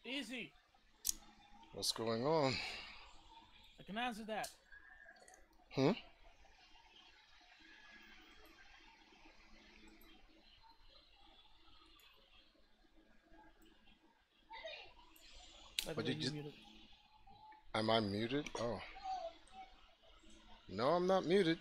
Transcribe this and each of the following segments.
Easy. What's going on? I can answer that. Hmm? By the What way, did you you... muted. Am I muted? Oh. No, I'm not muted.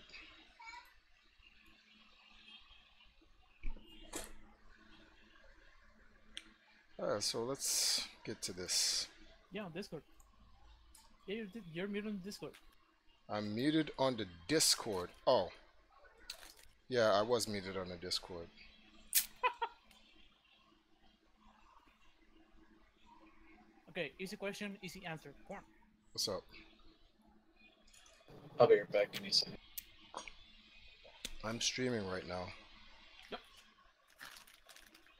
So let's get to this. Yeah, on Discord. Yeah, you're muted on Discord. I'm muted on the Discord. Oh. Yeah, I was muted on the Discord. Okay, easy question, easy answer. Porn. What's up? I'll be right back. Give me a second. I'm streaming right now. Yep.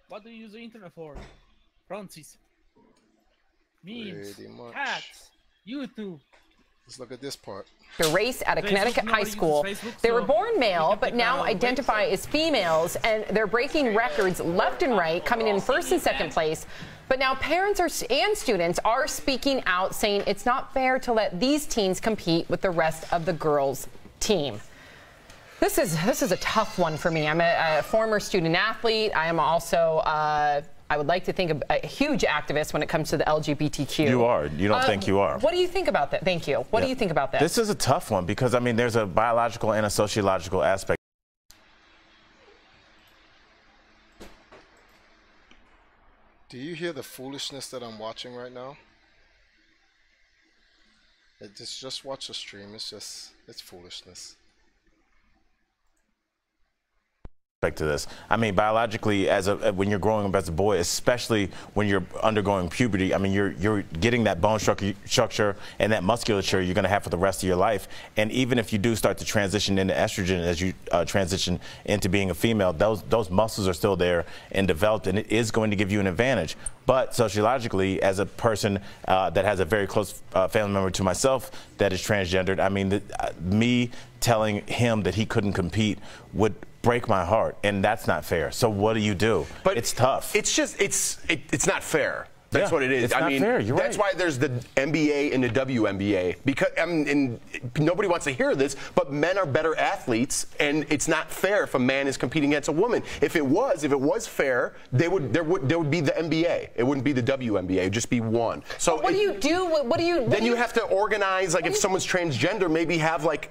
What do you use the internet for? Francis. Memes. Pretty much. Hats. YouTube. Let's look at this part. The race at a Facebook, Connecticut high nobody school. uses Facebook, They were so born male, we can but pick now a identify website. as females, and they're breaking records left and right, coming in first and second place. But now parents and students are speaking out, saying it's not fair to let these teens compete with the rest of the girls' team. This is a tough one for me. I'm a former student athlete. I am also I would like to think a huge activist when it comes to the LGBTQ. You are. You don't think you are. What do you think about that? Thank you. What do you think about that? This is a tough one because, I mean, there's a biological and a sociological aspect. Do you hear the foolishness that I'm watching right now? Just watch the stream. It's foolishness. To this, I mean, biologically, when you're growing up as a boy, especially when you're undergoing puberty, I mean, you're getting that bone structure and that musculature you're going to have for the rest of your life. And even if you do start to transition into estrogen as you transition into being a female, those muscles are still there and developed, and it is going to give you an advantage. But sociologically, as a person that has a very close family member to myself that is transgendered, I mean, me telling him that he couldn't compete would break my heart, and that's not fair. So what do you do? But it's tough. It's just it's not fair. That's what it is. It's not fair. You're that's right. why there's the NBA and the WNBA. Because and nobody wants to hear this, but men are better athletes, and it's not fair if a man is competing against a woman. If it was fair, there would be the NBA. It wouldn't be the WNBA. It'd just be one. So what do you do? Then you have to organize, like if someone's transgender, maybe have like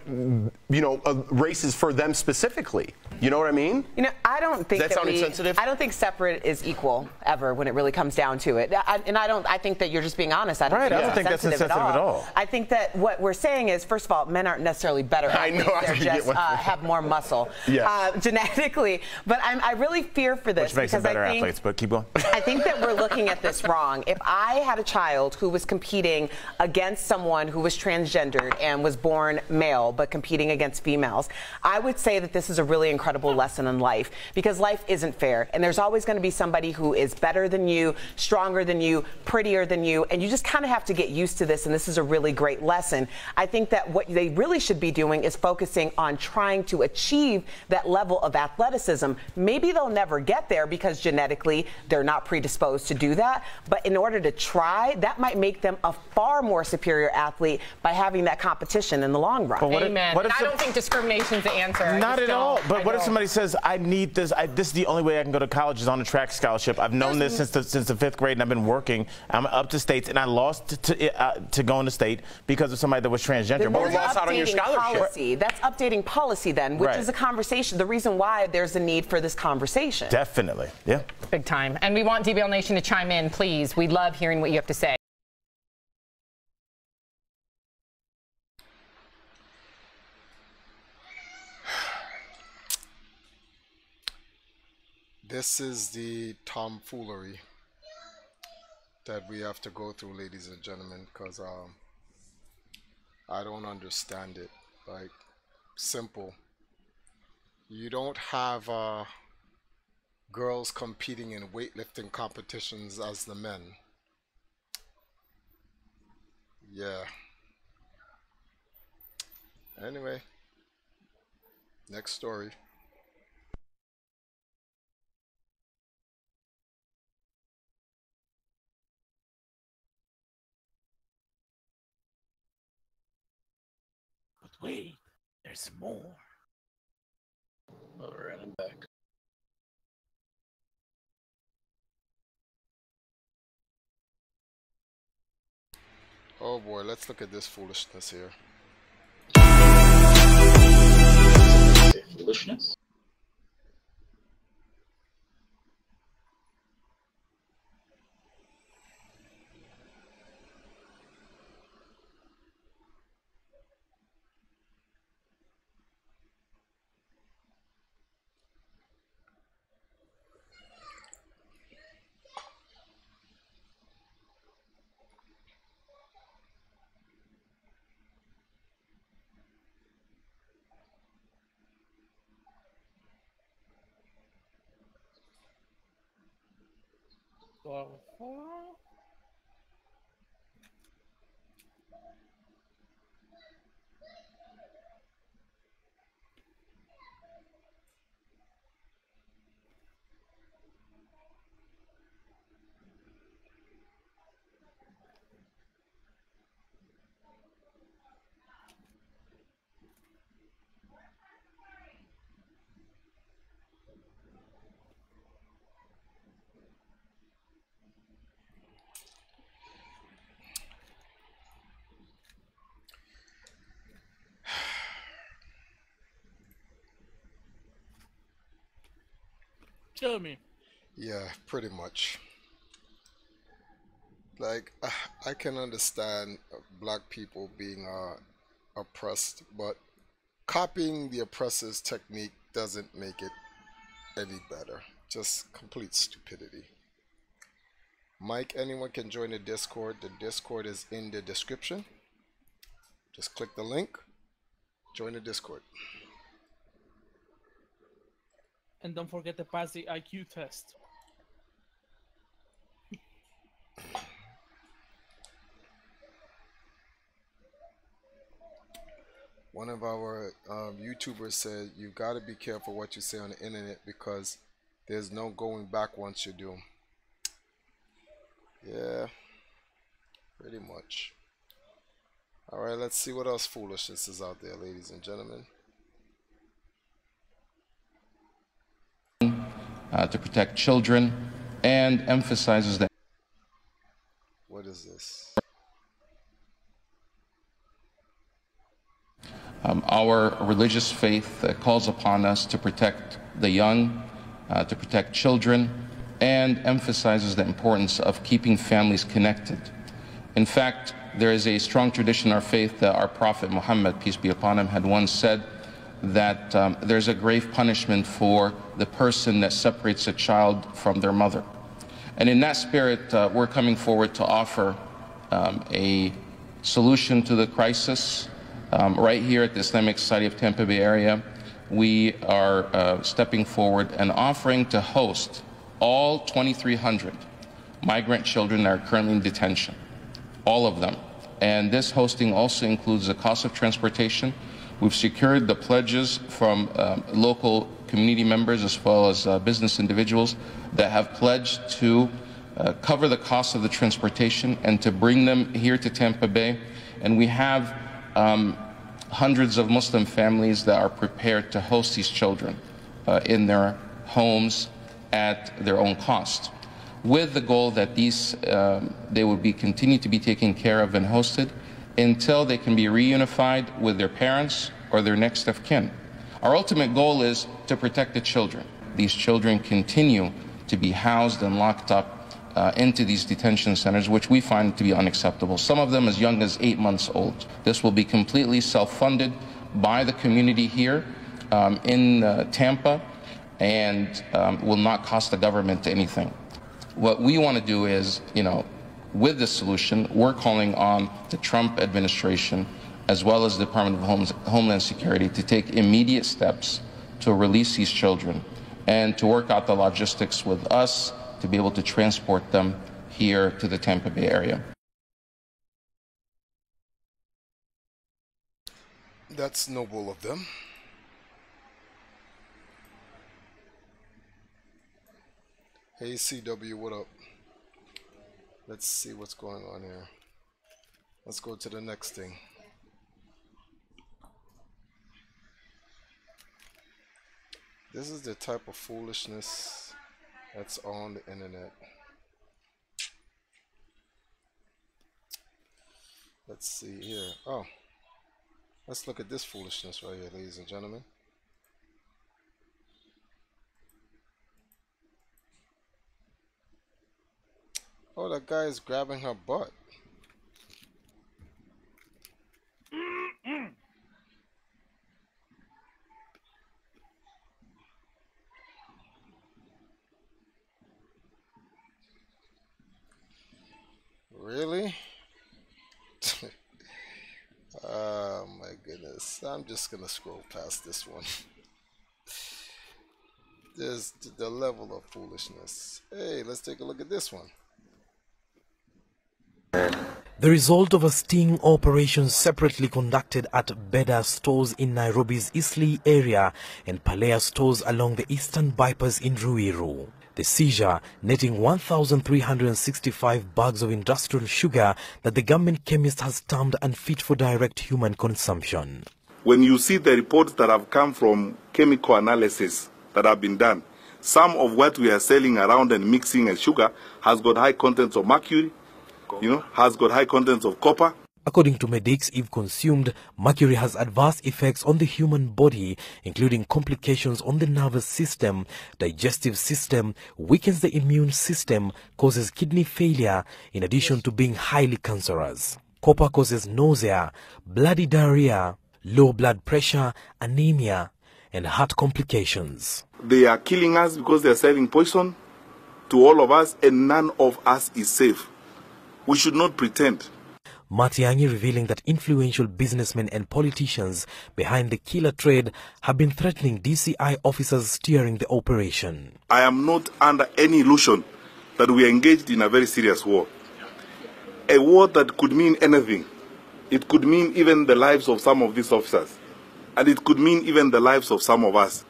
races for them specifically. You know what I mean? You know, I don't think that sounded sensitive. I don't think separate is equal ever when it really comes down to it. I think that you're just being honest. I don't think that's insensitive at all. I think that what we're saying is, first of all, men aren't necessarily better athletes. They're just have more muscle genetically. But I really fear for this. Which makes them better athletes, but keep going. I think that we're looking at this wrong. If I had a child who was competing against someone who was transgendered and was born male but competing against females, I would say that this is a really incredible lesson in life, because life isn't fair, and there's always going to be somebody who is better than you, stronger than you, prettier than you, and you just kind of have to get used to this, and this is a really great lesson. I think that what they really should be doing is focusing on trying to achieve that level of athleticism. Maybe they'll never get there because genetically they're not predisposed to do that, but in order to try, that might make them a far more superior athlete by having that competition in the long run. Amen. I don't think discrimination is the answer. Not at all. But what if somebody says, I need this, this is the only way I can go to college is on a track scholarship. I've known this since the 5th grade, and I've been working. I'm up to states, and I lost to going to state because of somebody that was transgender. Or lost out on your scholarship. That's updating policy then, which is a conversation. The reason why there's a need for this conversation. Definitely. Yeah. Big time. And we want DBL Nation to chime in, please. We love hearing what you have to say. This is the tomfoolery that we have to go through, ladies and gentlemen, because I don't understand it. Like, simple. You don't have girls competing in weightlifting competitions as the men. Yeah. Anyway, next story. Wait, there's more. Alright, I'm back. Oh boy, let's look at this foolishness here. Foolishness? Tell me. Yeah, pretty much. Like, I can understand black people being oppressed, but copying the oppressor's technique doesn't make it any better. Just complete stupidity. Mike, anyone can join the Discord. The Discord is in the description. Just click the link, join the Discord. And don't forget to pass the IQ test. One of our YouTubers said, you got to be careful what you say on the internet because there's no going back once you do. Yeah, pretty much. Alright, let's see what else foolishness is out there, ladies and gentlemen. To protect children and emphasizes that. What is this? Our religious faith calls upon us to protect the young, to protect children, and emphasizes the importance of keeping families connected. In fact, there is a strong tradition in our faith that our Prophet Muhammad, peace be upon him, had once said that there's a grave punishment for the person that separates a child from their mother. And in that spirit, we're coming forward to offer a solution to the crisis. Right here at the Islamic Society of Tampa Bay area, we are stepping forward and offering to host all 2,300 migrant children that are currently in detention, all of them. And this hosting also includes the cost of transportation. We've secured the pledges from local community members as well as business individuals that have pledged to cover the cost of the transportation and to bring them here to Tampa Bay. And we have hundreds of Muslim families that are prepared to host these children in their homes at their own cost, with the goal that these they would be continue to be taken care of and hosted until they can be reunified with their parents or their next of kin. Our ultimate goal is to protect the children. These children continue to be housed and locked up into these detention centers, which we find to be unacceptable. Some of them as young as 8 months old. This will be completely self-funded by the community here in Tampa and will not cost the government anything. What we want to do is, with this solution, we're calling on the Trump administration as well as the Department of Homeland Security to take immediate steps to release these children and to work out the logistics with us to be able to transport them here to the Tampa Bay area. That's noble of them. Hey CW, what up? Let's see what's going on here. Let's go to the next thing. This is the type of foolishness that's on the internet. Let's see here. Oh, let's look at this foolishness right here, ladies and gentlemen. Oh, that guy is grabbing her butt. Really? Oh my goodness. I'm just gonna scroll past this one. There's the level of foolishness. Hey, let's take a look at this one. The result of a sting operation separately conducted at Beda stores in Nairobi's Eastleigh area and Palea stores along the eastern bypass in Ruiru. The seizure netting 1,365 bags of industrial sugar that the government chemist has termed unfit for direct human consumption. When you see the reports that have come from chemical analysis that have been done, some of what we are selling around and mixing as sugar has got high contents of mercury, has got high contents of copper. According to medics, if consumed, mercury has adverse effects on the human body, including complications on the nervous system, digestive system, weakens the immune system, causes kidney failure, in addition to being highly cancerous. Copper causes nausea, bloody diarrhea, low blood pressure, anemia, and heart complications. They are killing us because they are selling poison to all of us, and none of us is safe. We should not pretend. Matiang'i revealing that influential businessmen and politicians behind the killer trade have been threatening DCI officers steering the operation. I am not under any illusion that we are engaged in a very serious war. A war that could mean anything. It could mean even the lives of some of these officers. And it could mean even the lives of some of us.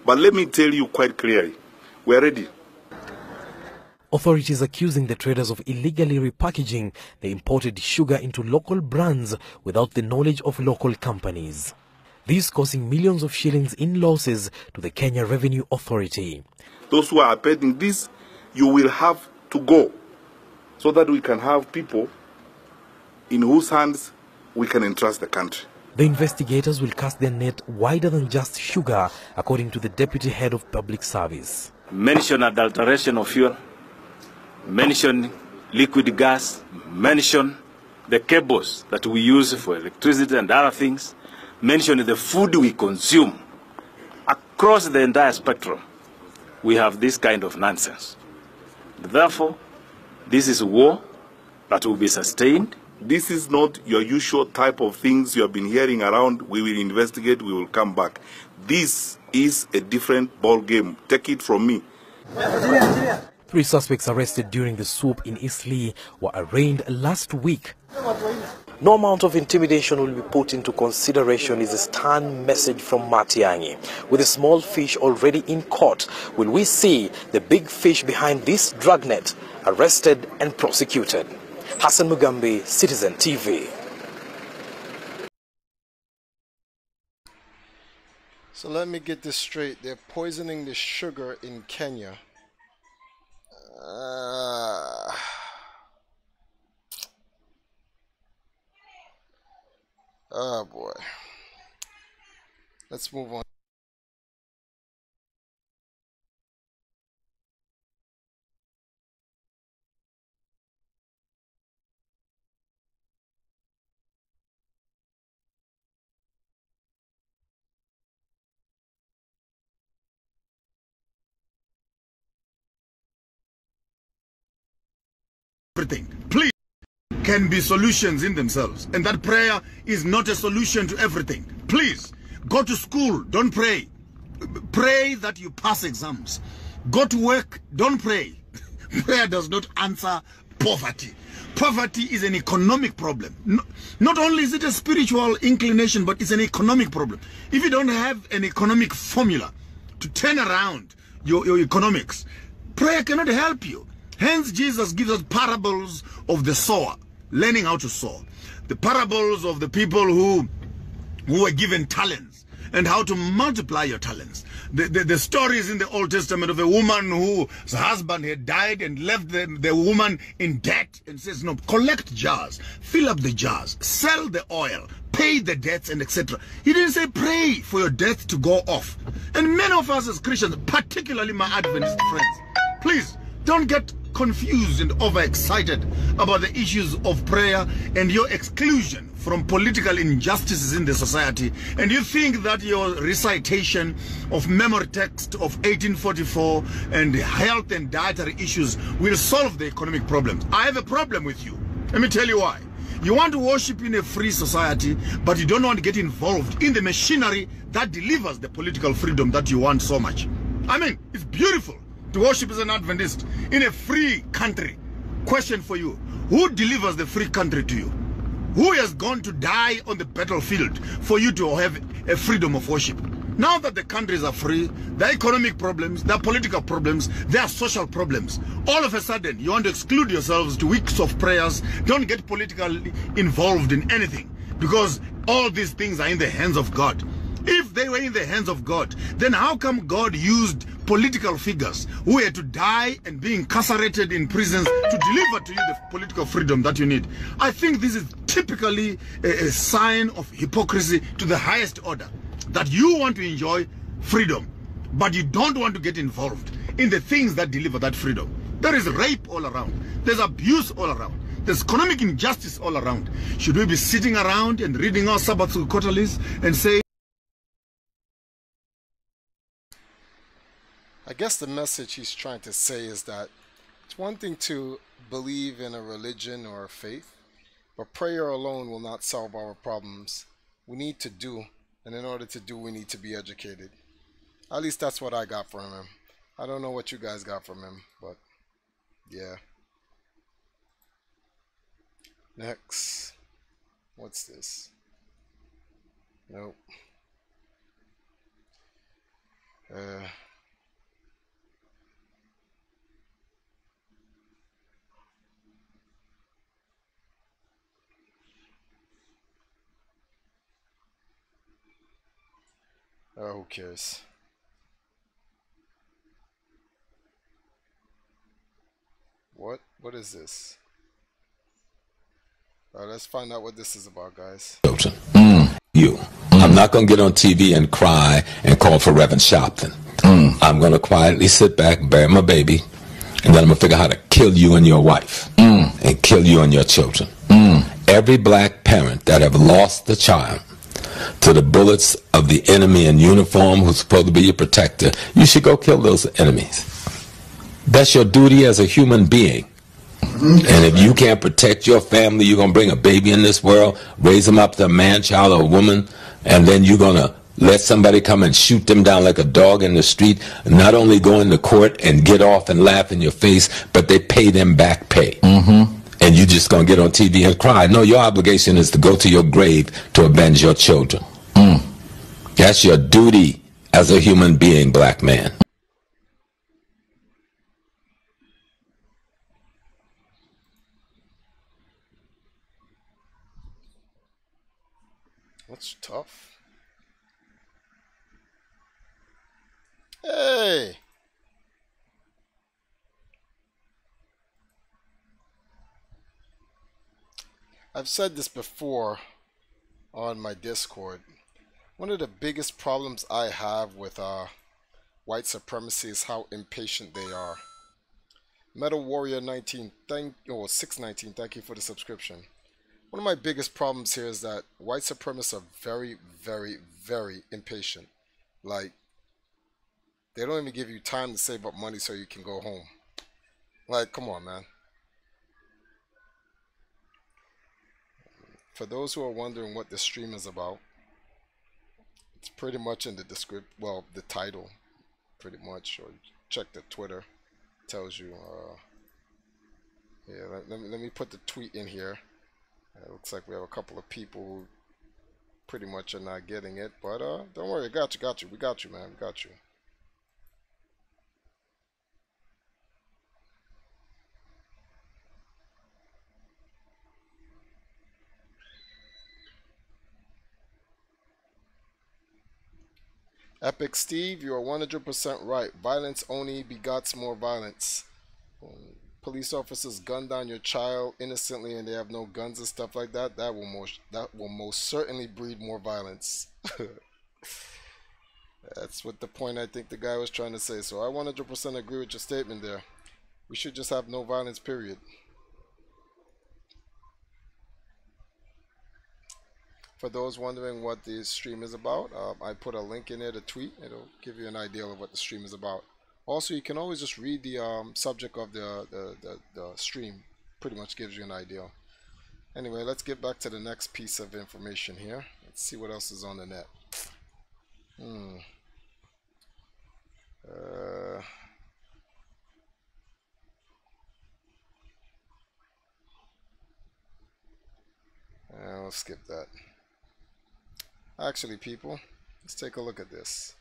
But let me tell you quite clearly, we are ready. Authorities accusing the traders of illegally repackaging the imported sugar into local brands without the knowledge of local companies. This causing millions of shillings in losses to the Kenya Revenue Authority. Those who are appending this, you will have to go so that we can have people in whose hands we can entrust the country. The investigators will cast their net wider than just sugar, according to the Deputy Head of Public Service. Mention adulteration of fuel, mention liquid gas, mention the cables that we use for electricity and other things, mention the food we consume. Across the entire spectrum, we have this kind of nonsense. Therefore, this is a war that will be sustained. This is not your usual type of things you have been hearing around. We will investigate, we will come back. This is a different ball game. Take it from me. 3 suspects arrested during the swoop in Eastleigh were arraigned last week. No amount of intimidation will be put into consideration is a stern message from Matiang'i. With a small fish already in court, will we see the big fish behind this dragnet arrested and prosecuted? Hassan Mugambi, Citizen TV. So let me get this straight. They're poisoning the sugar in Kenya. Oh boy. Let's move on. Everything, please, can be solutions in themselves, and that prayer is not a solution to everything. Please go to school, don't pray. Pray that you pass exams. Go to work, don't pray. Prayer does not answer poverty. Poverty is an economic problem. Not only is it a spiritual inclination, but it's an economic problem. If you don't have an economic formula to turn around your economics, prayer cannot help you. Hence, Jesus gives us parables of the sower, learning how to sow. The parables of the people who were given talents and how to multiply your talents. The stories in the Old Testament of a woman whose husband had died and left the woman in debt, and says, no, collect jars, fill up the jars, sell the oil, pay the debts, and etc. He didn't say pray for your debt to go off. And many of us as Christians, particularly my Adventist friends, please don't get confused and overexcited about the issues of prayer and your exclusion from political injustices in the society, and you think that your recitation of memory text of 1844 and health and dietary issues will solve the economic problems. I have a problem with you. Let me tell you why. You want to worship in a free society, but you don't want to get involved in the machinery that delivers the political freedom that you want so much. I mean, it's beautiful to worship as an Adventist in a free country. Question for you: who delivers the free country to you? Who has gone to die on the battlefield for you to have a freedom of worship? Now that the countries are free, there are economic problems, there are political problems, there are social problems. All of a sudden, you want to exclude yourselves to weeks of prayers. Don't get politically involved in anything, because all these things are in the hands of God. If they were in the hands of God, then how come God used political figures who had to die and be incarcerated in prisons to deliver to you the political freedom that you need? I think this is typically a sign of hypocrisy to the highest order, that you want to enjoy freedom, but you don't want to get involved in the things that deliver that freedom. There is rape all around. There's abuse all around. There's economic injustice all around. Should we be sitting around and reading our Sabbath quarterlies and say, I guess the message he's trying to say is that it's one thing to believe in a religion or a faith, but prayer alone will not solve our problems. We need to do, and in order to do, we need to be educated. At least that's what I got from him. I don't know what you guys got from him, but yeah. Next. What's this? Nope. Who cares? What is this? Let's find out what this is about, guys. I'm not going to get on TV and cry and call for Reverend Sharpton. I'm going to quietly sit back, bury my baby, and then I'm going to figure out how to kill you and your wife and kill you and your children. Every black parent that have lost a child to the bullets of the enemy in uniform who's supposed to be your protector, you should go kill those enemies. That's your duty as a human being. And if you can't protect your family, you're going to bring a baby in this world, raise them up to a man, child, or a woman, and then you're going to let somebody come and shoot them down like a dog in the street, not only go into court and get off and laugh in your face, but they pay them back pay. And you're just going to get on TV and cry. No, your obligation is to go to your grave to avenge your children. That's your duty as a human being, black man. That's tough. Hey! I've said this before on my Discord. One of the biggest problems I have with white supremacy is how impatient they are. Metal Warrior 19, 619, thank you for the subscription. One of my biggest problems here is that white supremacists are very, very, very impatient. Like, they don't even give you time to save up money so you can go home. Like, come on, man. For those who are wondering what this stream is about, it's pretty much in the description, well, the title, pretty much, or check the Twitter, it tells you, yeah, let me put the tweet in here. It looks like we have a couple of people who pretty much are not getting it, but don't worry, I got you, we got you, man, we got you. Epic Steve, you are 100% right. Violence only begots more violence. When police officers gun down your child innocently and they have no guns and stuff like that, that will most certainly breed more violence. That's what the point I think the guy was trying to say. So I 100% agree with your statement there. We should just have no violence, period. For those wondering what the stream is about, I put a link in there to tweet. It'll give you an idea of what the stream is about. Also, you can always just read the subject of the stream. Pretty much gives you an idea. Anyway, let's get back to the next piece of information here. Let's see what else is on the net. I'll skip that. Actually, people, let's take a look at this.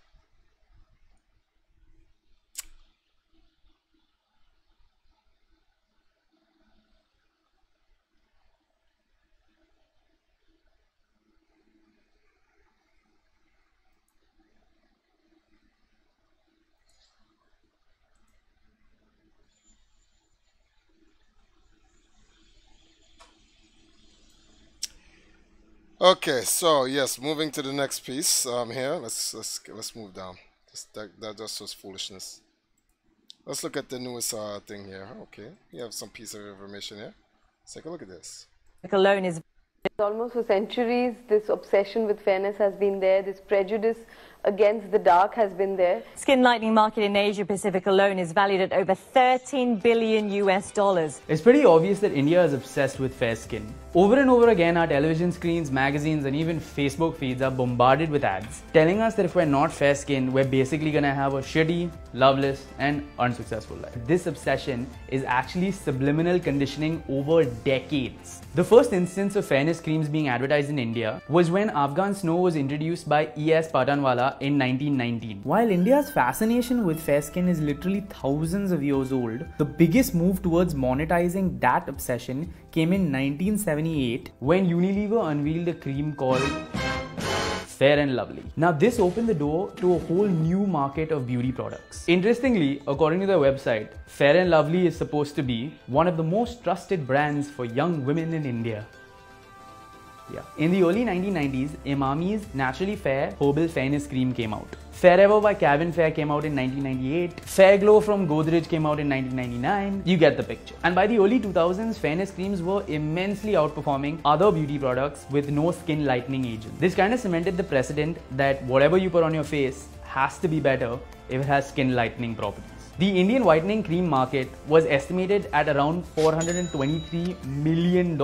Okay, so yes, moving to the next piece here. Let's move down. That just was foolishness. Let's look at the newest thing here. Okay, we have some piece of information here. Let's take a look at this. Alone is almost for centuries. This obsession with fairness has been there. This prejudice against the dark has been there. Skin lightening market in Asia Pacific alone is valued at over $13 billion US. It's pretty obvious that India is obsessed with fair skin. Over and over again, our television screens, magazines, and even Facebook feeds are bombarded with ads telling us that if we're not fair skinned, we're basically gonna have a shitty, loveless, and unsuccessful life. This obsession is actually subliminal conditioning over decades. The first instance of fairness creams being advertised in India was when Afghan Snow was introduced by E.S. Patanwala in 1919. While India's fascination with fair skin is literally thousands of years old, the biggest move towards monetizing that obsession came in 1978 when Unilever unveiled a cream called Fair and Lovely. Now this opened the door to a whole new market of beauty products. Interestingly, according to their website, Fair and Lovely is supposed to be one of the most trusted brands for young women in India. Yeah. In the early 1990s, Emami's Naturally Fair Herbal Fairness Cream came out. Fairever by Calvin Fair came out in 1998. Fair Glow from Godrej came out in 1999. You get the picture. And by the early 2000s, fairness creams were immensely outperforming other beauty products with no skin lightening agent. This kind of cemented the precedent that whatever you put on your face has to be better if it has skin lightening properties. The Indian whitening cream market was estimated at around $423 million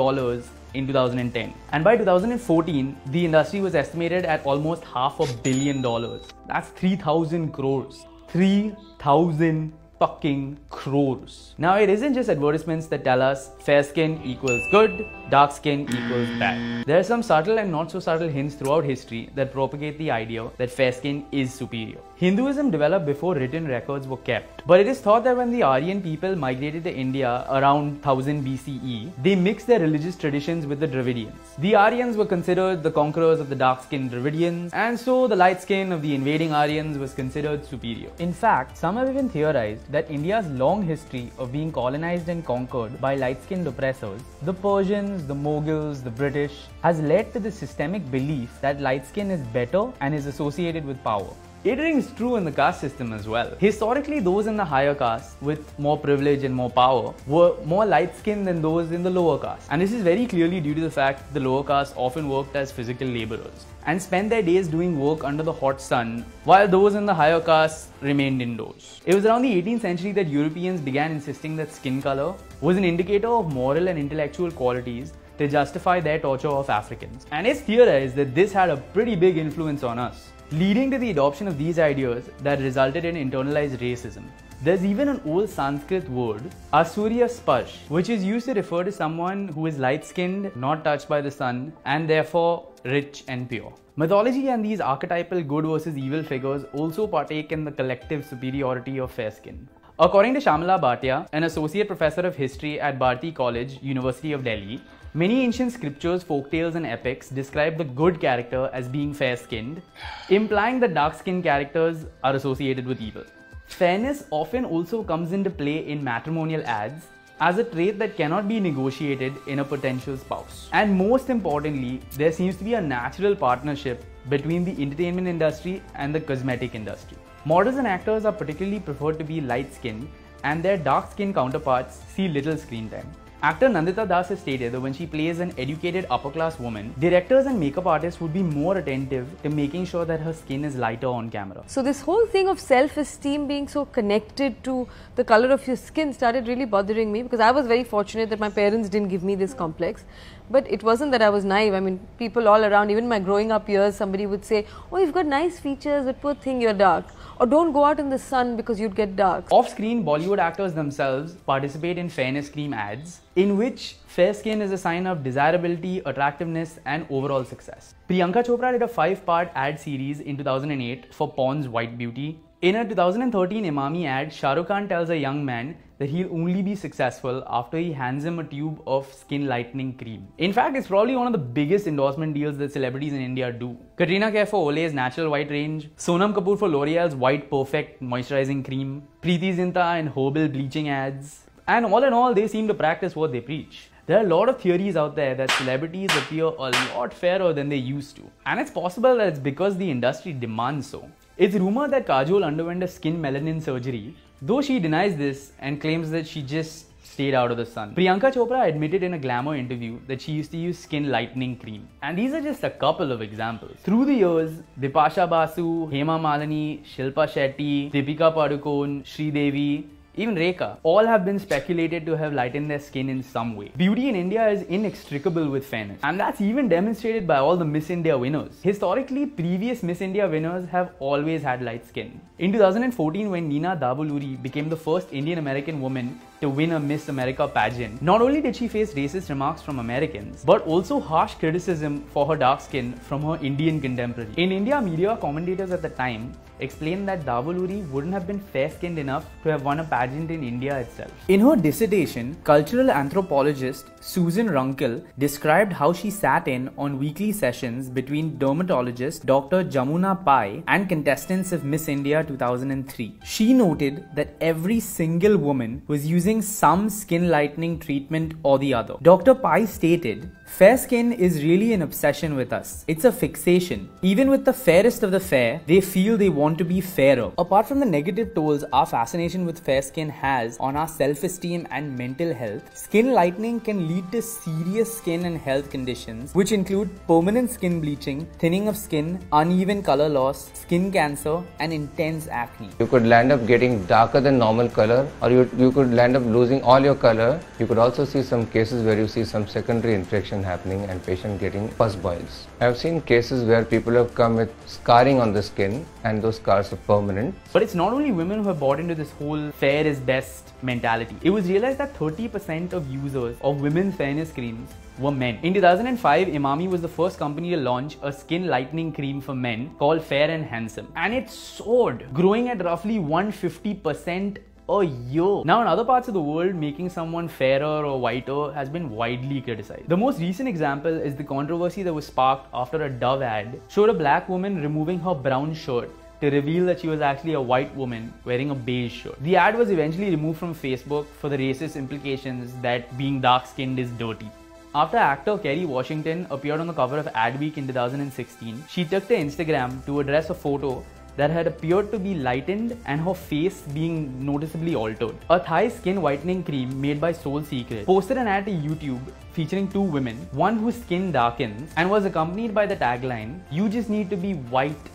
in 2010. And by 2014, the industry was estimated at almost $500 million. That's 3,000 crores. 3,000 fucking crores. Now it isn't just advertisements that tell us fair skin equals good, dark skin equals bad. There are some subtle and not so subtle hints throughout history that propagate the idea that fair skin is superior. Hinduism developed before written records were kept, but it is thought that when the Aryan people migrated to India around 1000 BCE, they mixed their religious traditions with the Dravidians. The Aryans were considered the conquerors of the dark-skinned Dravidians, and so the light skin of the invading Aryans was considered superior. In fact, some have even theorized that India's long history of being colonized and conquered by light-skinned oppressors, the Persians, the Mughals, the British, has led to the systemic belief that light skin is better and is associated with power. It rings true in the caste system as well. Historically, those in the higher caste with more privilege and more power were more light-skinned than those in the lower caste. And this is very clearly due to the fact that the lower caste often worked as physical laborers and spent their days doing work under the hot sun, while those in the higher caste remained indoors. It was around the 18th century that Europeans began insisting that skin color was an indicator of moral and intellectual qualities to justify their torture of Africans. And it's theorized that this had a pretty big influence on us, leading to the adoption of these ideas that resulted in internalized racism. There's even an old Sanskrit word, Asurya Sparsh, which is used to refer to someone who is light-skinned, not touched by the sun, and therefore rich and pure. Mythology and these archetypal good versus evil figures also partake in the collective superiority of fair skin. According to Shamala Bhatia, an associate professor of history at Bharati College, University of Delhi, Many ancient scriptures, folktales, and epics describe the good character as being fair-skinned, implying that dark-skinned characters are associated with evil. Fairness often also comes into play in matrimonial ads as a trait that cannot be negotiated in a potential spouse. And most importantly, there seems to be a natural partnership between the entertainment industry and the cosmetic industry. Models and actors are particularly preferred to be light-skinned, and their dark-skinned counterparts see little screen time. Actor Nandita Das has stated that when she plays an educated upper-class woman, directors and makeup artists would be more attentive to making sure that her skin is lighter on camera. So this whole thing of self-esteem being so connected to the color of your skin started really bothering me, because I was very fortunate that my parents didn't give me this complex. But it wasn't that I was naive. I mean, people all around, even my growing up years, somebody would say, oh, you've got nice features, but poor thing, you're dark. Or don't go out in the sun because you'd get dark. Off-screen, Bollywood actors themselves participate in fairness cream ads, in which fair skin is a sign of desirability, attractiveness, and overall success. Priyanka Chopra did a 5-part ad series in 2008 for Pond's White Beauty. In a 2013 Emami ad, Shah Rukh Khan tells a young man that he'll only be successful after he hands him a tube of skin lightening cream. In fact, it's probably one of the biggest endorsement deals that celebrities in India do. Katrina Kaif for Olay's Natural White range, Sonam Kapoor for L'Oreal's White Perfect moisturizing cream, Preeti Zinta and Herbal bleaching ads. And all in all, they seem to practice what they preach. There are a lot of theories out there that celebrities appear a lot fairer than they used to. And it's possible that it's because the industry demands so. It's rumored that Kajol underwent a skin melanin surgery, though she denies this and claims that she just stayed out of the sun. Priyanka Chopra admitted in a Glamour interview that she used to use skin lightening cream. And these are just a couple of examples. Through the years, Bipasha Basu, Hema Malini, Shilpa Shetty, Deepika Padukone, Sridevi, even Rekha, all have been speculated to have lightened their skin in some way. Beauty in India is inextricable with fairness, and that's even demonstrated by all the Miss India winners. Historically, previous Miss India winners have always had light skin. In 2014, when Neena Dabuluri became the first Indian American woman to win a Miss America pageant, not only did she face racist remarks from Americans, but also harsh criticism for her dark skin from her Indian contemporary. In India, media commentators at the time explained that Dabuluri wouldn't have been fair-skinned enough to have won a pageant in India itself. In her dissertation, cultural anthropologist Susan Runkle described how she sat in on weekly sessions between dermatologist Dr. Jamuna Pai and contestants of Miss India 2003. She noted that every single woman was using some skin lightening treatment or the other. Dr. Pai stated, "Fair skin is really an obsession with us. It's a fixation. Even with the fairest of the fair, they feel they want to be fairer." Apart from the negative tolls our fascination with fair skin has on our self-esteem and mental health, skin lightening can lead to serious skin and health conditions, which include permanent skin bleaching, thinning of skin, uneven color loss, skin cancer, and intense acne. You could land up getting darker than normal color, or you could land up losing all your color. You could also see some cases where you see some secondary infection happening and patient getting pus boils. I have seen cases where people have come with scarring on the skin, and those scars are permanent. But it's not only women who have bought into this whole fair is best mentality. It was realized that 30% of users of women's fairness creams were men. In 2005, Emami was the first company to launch a skin lightening cream for men called Fair and Handsome, and it soared, growing at roughly 150% a year. Now, in other parts of the world, making someone fairer or whiter has been widely criticized. The most recent example is the controversy that was sparked after a Dove ad showed a black woman removing her brown shirt to reveal that she was actually a white woman wearing a beige shirt. The ad was eventually removed from Facebook for the racist implications that being dark-skinned is dirty. After actor Kerry Washington appeared on the cover of Adweek in 2016, she took to Instagram to address a photo that had appeared to be lightened and her face being noticeably altered. A Thai skin whitening cream made by Soul Secret posted an ad to YouTube featuring two women, one whose skin darkens, and was accompanied by the tagline, "You just need to be white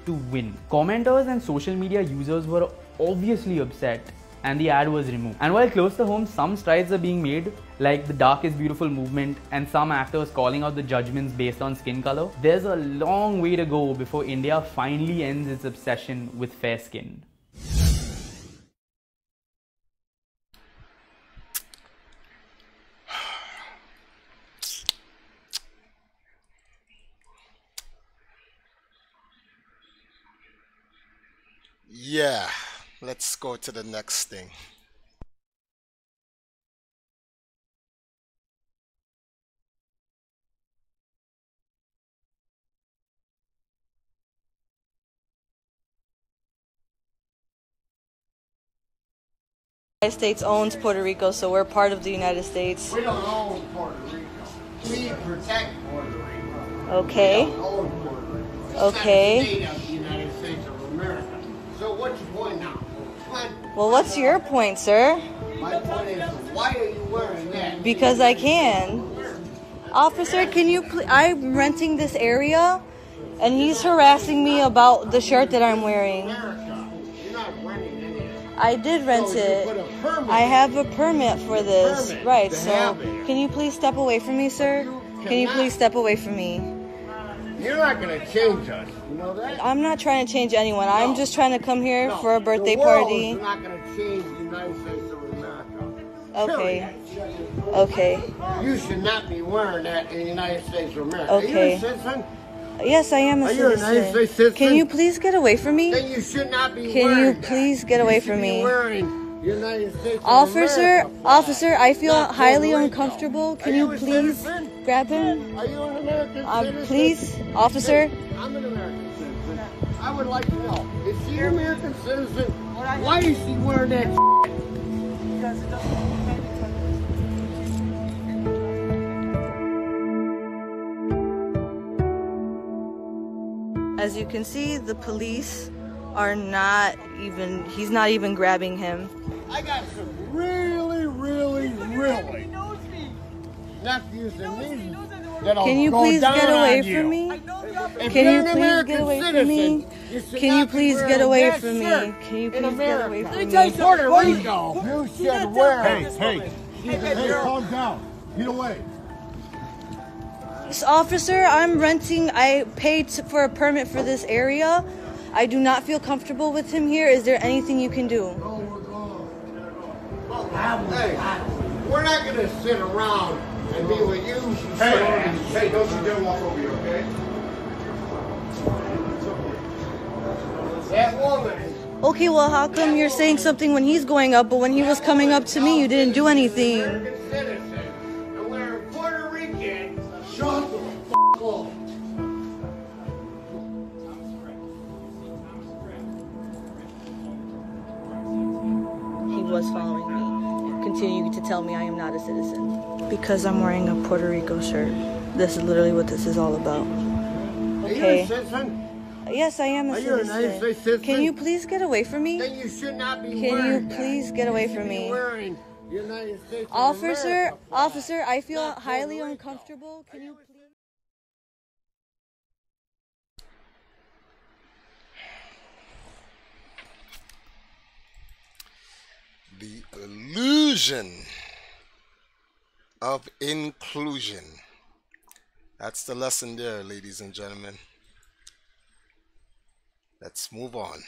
to win." Commenters and social media users were obviously upset, and the ad was removed. And while close to home, some strides are being made, like the Dark is Beautiful movement and some actors calling out the judgments based on skin color, there's a long way to go before India finally ends its obsession with fair skin. Yeah, let's go to the next thing. United States owns Puerto Rico, so we're part of the United States. We don't own Puerto Rico. We protect Puerto Rico. Okay. We don't own Puerto Rico. It's Okay. not a state of the United States of America. So what's your point now? Well, what's your point, sir? My point is, why are you wearing that? Because I can. Officer, can you please? I'm renting this area, and he's harassing me about the shirt that I'm wearing. You're not renting any of it. I did rent So you it. put a permit. I have a permit for this. Permit Right, to so have it. can you please step away from me, sir? Can you cannot. please step away from me? You're not going to change us. You know that? I'm not trying to change anyone. I'm just trying to come here No, for a birthday the world party. is not going to change the United States of America. Okay. Okay. You should not be wearing that in the United States of America. Okay. Are you a citizen? Yes, I am a Are you a citizen. United States citizen? Can you please get away from me? Then you should not be Can wearing you that. please get away You from should be me? wearing United States of Officer, America flag, officer, I feel not highly Puerto Rico. uncomfortable. Can Are you you a please citizen? grab him? Are you an American citizen? Please, officer. Hey, I'm an American citizen. I would like to know, is she an American citizen? Why is she wearing that? Because it doesn't. As you can see, the police are not even, he's not even grabbing him. I got some really nephews and nieces that'll Can you go please down get away on you. from me? If Can you're you an please American get away from citizen, me? you should Can you not be please wearing get away that from me? shirt Can you in please get America. away from In me? Puerto Rico, you should wear. Hey, calm down. Get away. Officer, I'm renting. I paid for a permit for this area. I do not feel comfortable with him here. Is there anything you can do? Hey, we're not going to sit around and be with you. Hey, don't you dare walk over here, okay? That woman. Okay, well, how come you're saying something when he's going up, but when he was coming up to me, you didn't do anything? American citizen, and we're Puerto Rican. Shut the f*** up. He was following me, continuing to tell me I am not a citizen. Because I'm wearing a Puerto Rico shirt. This is literally what this is all about. Are you Okay. a citizen? Yes, I am a Are you a citizen. United States citizen? Can you please get away from me? Then you should not be Can wearing you that. please get away You should from be me? wearing United States of Officer, America flag. officer, I feel Not highly Puerto Rico. uncomfortable. Can you please? The illusion of inclusion. That's the lesson there, ladies and gentlemen. Let's move on.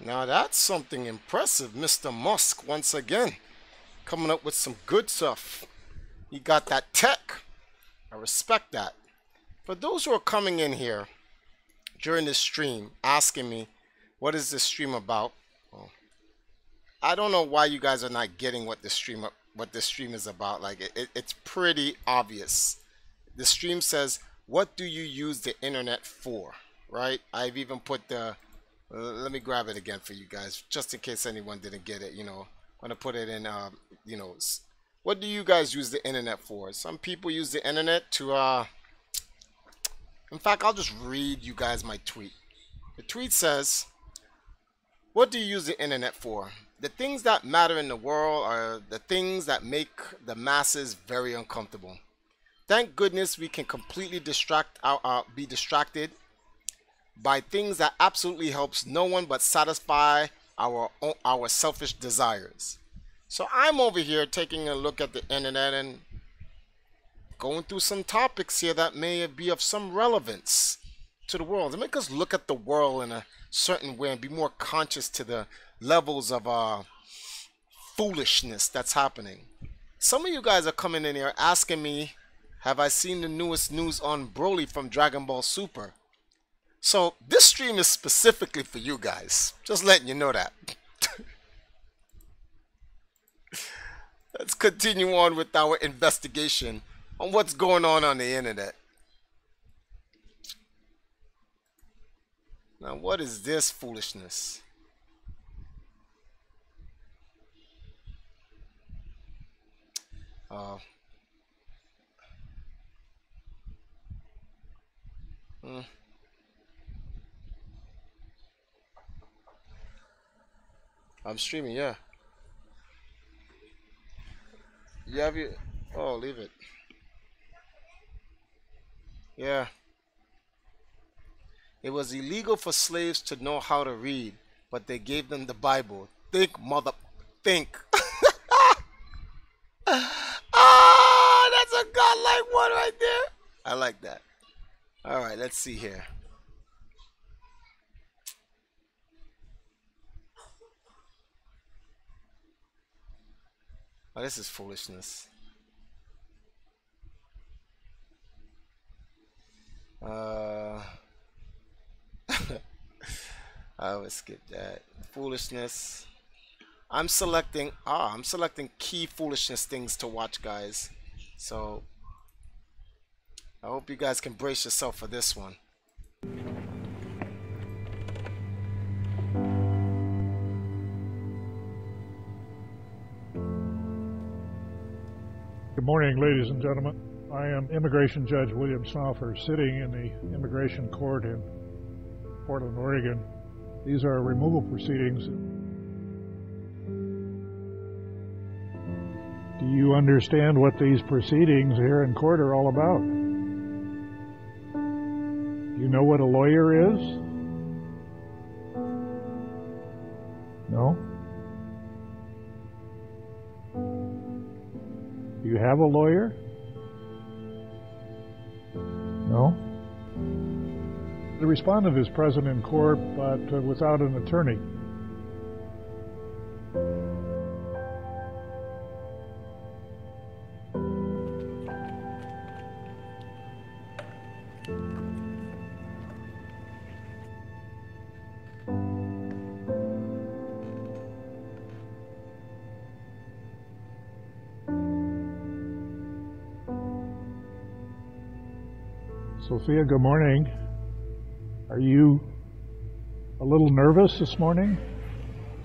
Now that's something impressive. Mr. Musk, once again, coming up with some good stuff. He got that tech. I respect that. For those who are coming in here during this stream asking me, what is this stream about? Well, I don't know why you guys are not getting what this stream is about. Like it's pretty obvious. The stream says, what do you use the internet for? Right? I've even put the let me grab it again for you guys, just in case anyone didn't get it. You know, I'm gonna put it in. You know, what do you guys use the internet for? Some people use the internet to. In fact, I'll just read you guys my tweet. The tweet says, "What do you use the internet for? The things that matter in the world are the things that make the masses very uncomfortable. Thank goodness we can completely be distracted by things that absolutely helps no one but satisfy our selfish desires." So I'm over here taking a look at the internet and going through some topics here that may be of some relevance to the world. To make us look at the world in a certain way and be more conscious to the levels of foolishness that's happening. Some of you guys are coming in here asking me, have I seen the newest news on Broly from Dragon Ball Super? So this stream is specifically for you guys. Just letting you know that. Let's continue on with our investigation on what's going on the internet. Now, what is this foolishness? I'm streaming, yeah. You have your... Oh, leave it. Yeah. It was illegal for slaves to know how to read, but they gave them the Bible. Think, mother... Think. Ah, that's a godlike one right there. I like that. All right, let's see here. Oh, this is foolishness. I would skip that. Foolishness. I'm selecting key foolishness things to watch, guys. So I hope you guys can brace yourself for this one. Good morning, ladies and gentlemen. I am Immigration Judge William Stauffer, sitting in the Immigration Court in Portland, Oregon. These are removal proceedings. Do you understand what these proceedings here in court are all about? Do you know what a lawyer is? No? Do you have a lawyer? No? The respondent is present in court, but without an attorney. Sophia, good morning. Are you a little nervous this morning?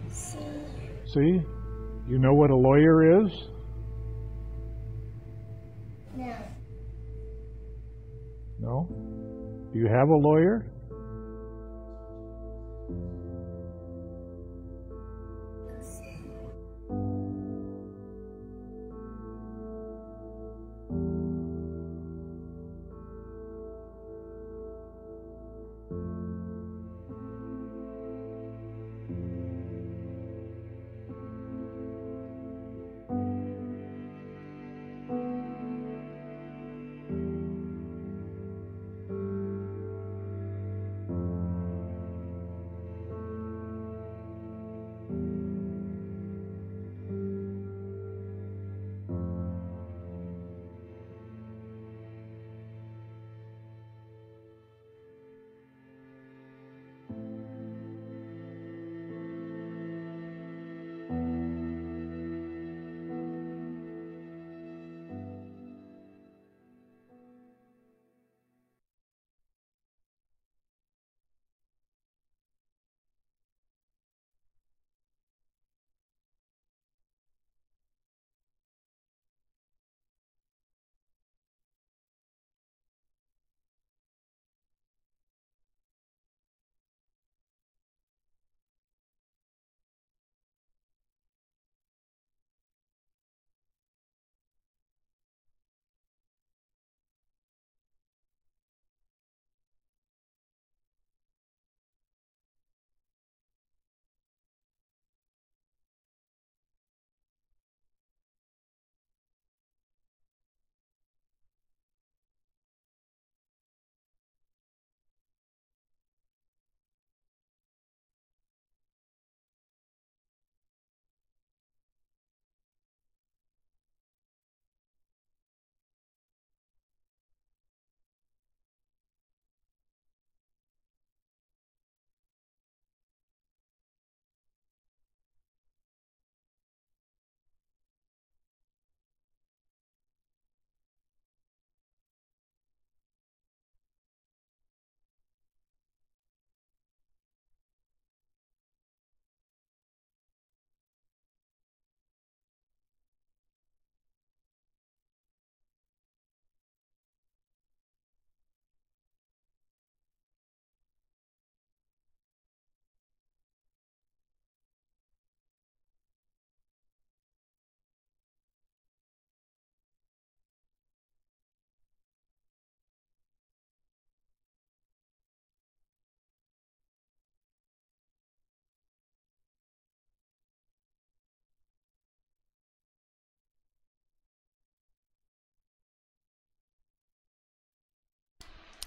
See? You know what a lawyer is? No. No? Do you have a lawyer?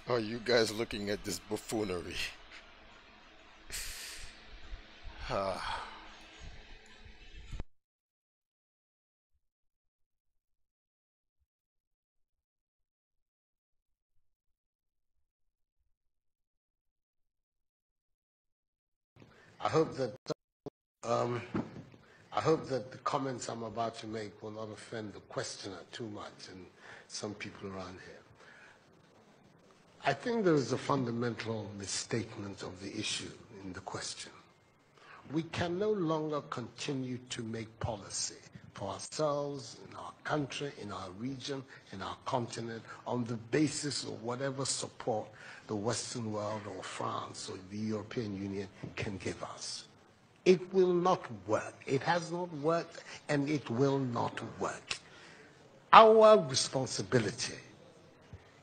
Are you guys looking at this buffoonery? I hope that the comments I'm about to make will not offend the questioner too much and some people around here. I think there is a fundamental misstatement of the issue in the question. We can no longer continue to make policy for ourselves, in our country, in our region, in our continent, on the basis of whatever support the Western world or France or the European Union can give us. It will not work. It has not worked, and it will not work. Our responsibility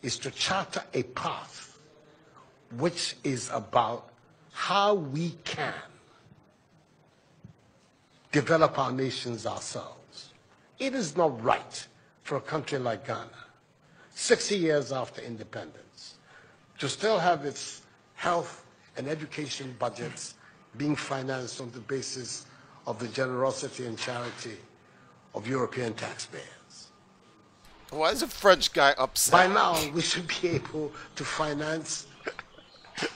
is to charter a path which is about how we can develop our nations ourselves. It is not right for a country like Ghana, 60 years after independence, to still have its health and education budgets being financed on the basis of the generosity and charity of European taxpayers. Why is a French guy upset? By now, we should be able to finance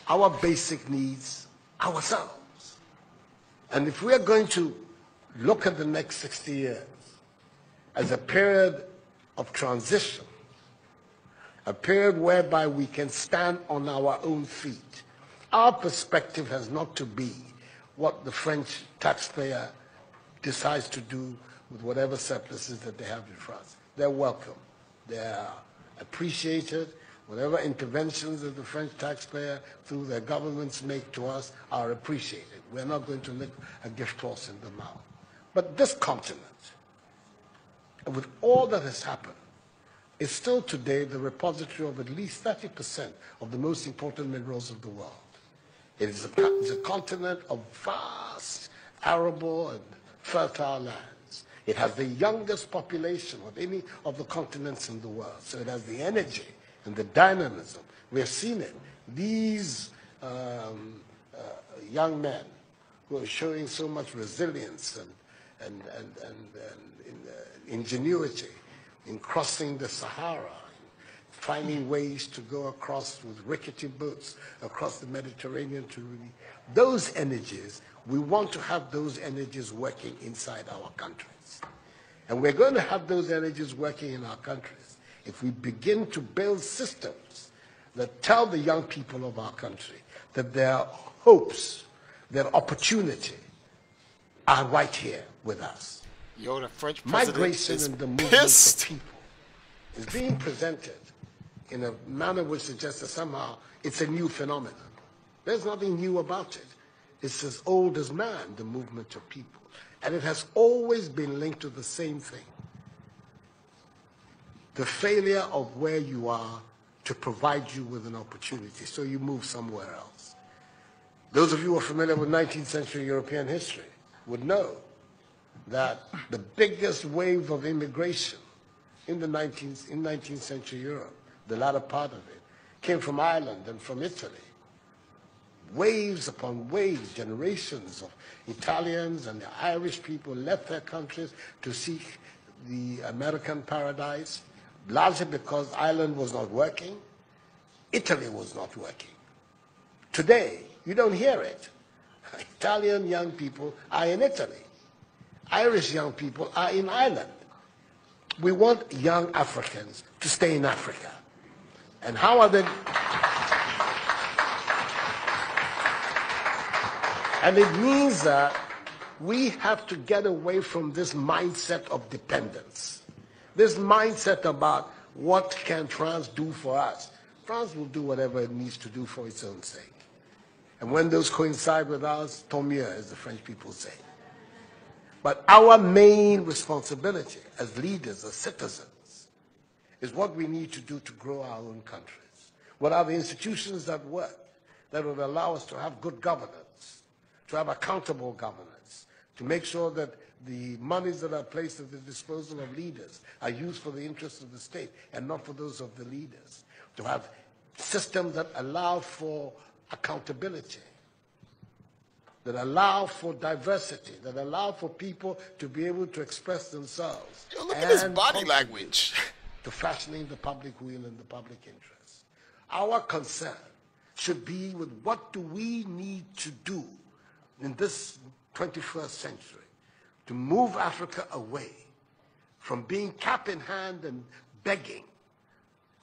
our basic needs ourselves. And if we are going to look at the next 60 years as a period of transition, a period whereby we can stand on our own feet, our perspective has not to be what the French taxpayer decides to do with whatever surpluses that they have in France. They're welcome. They're appreciated. Whatever interventions that the French taxpayer through their governments make to us are appreciated. We're not going to lick a gift horse in the mouth. But this continent, with all that has happened, is still today the repository of at least 30% of the most important minerals of the world. It is a continent of vast, arable and fertile lands. It has the youngest population of any of the continents in the world. So it has the energy and the dynamism. We have seen it. These young men who are showing so much resilience and ingenuity in crossing the Sahara, finding ways to go across with rickety boats across the Mediterranean to really, those energies, we want to have those energies working inside our countries. And we're going to have those energies working in our countries if we begin to build systems that tell the young people of our country that their hopes, their opportunity are right here with us. Yo, the French president Migration is and the movement pissed. of people is being presented in a manner which suggests that somehow it's a new phenomenon. There's nothing new about it. It's as old as man, the movement of people. And it has always been linked to the same thing. The failure of where you are to provide you with an opportunity, so you move somewhere else. Those of you who are familiar with 19th century European history would know that the biggest wave of immigration in 19th century Europe, the latter part of it, came from Ireland and from Italy. Waves upon waves, generations of Italians and the Irish people left their countries to seek the American paradise, largely because Ireland was not working, Italy was not working. Today, you don't hear it. Italian young people are in Italy. Irish young people are in Ireland. We want young Africans to stay in Africa. And how are they? And it means that we have to get away from this mindset of dependence. This mindset about what can France do for us. France will do whatever it needs to do for its own sake. And when those coincide with ours, tant mieux, as the French people say. But our main responsibility as leaders, as citizens, is what we need to do to grow our own countries. What are the institutions that work, that will allow us to have good governance, to have accountable governance, to make sure that the monies that are placed at the disposal of leaders are used for the interests of the state and not for those of the leaders, to have system that allow for accountability, that allow for diversity, that allow for people to be able to express themselves. Yo, look at his body language. To fashioning the public will and the public interest. Our concern should be with what do we need to do in this 21st century to move Africa away from being cap in hand and begging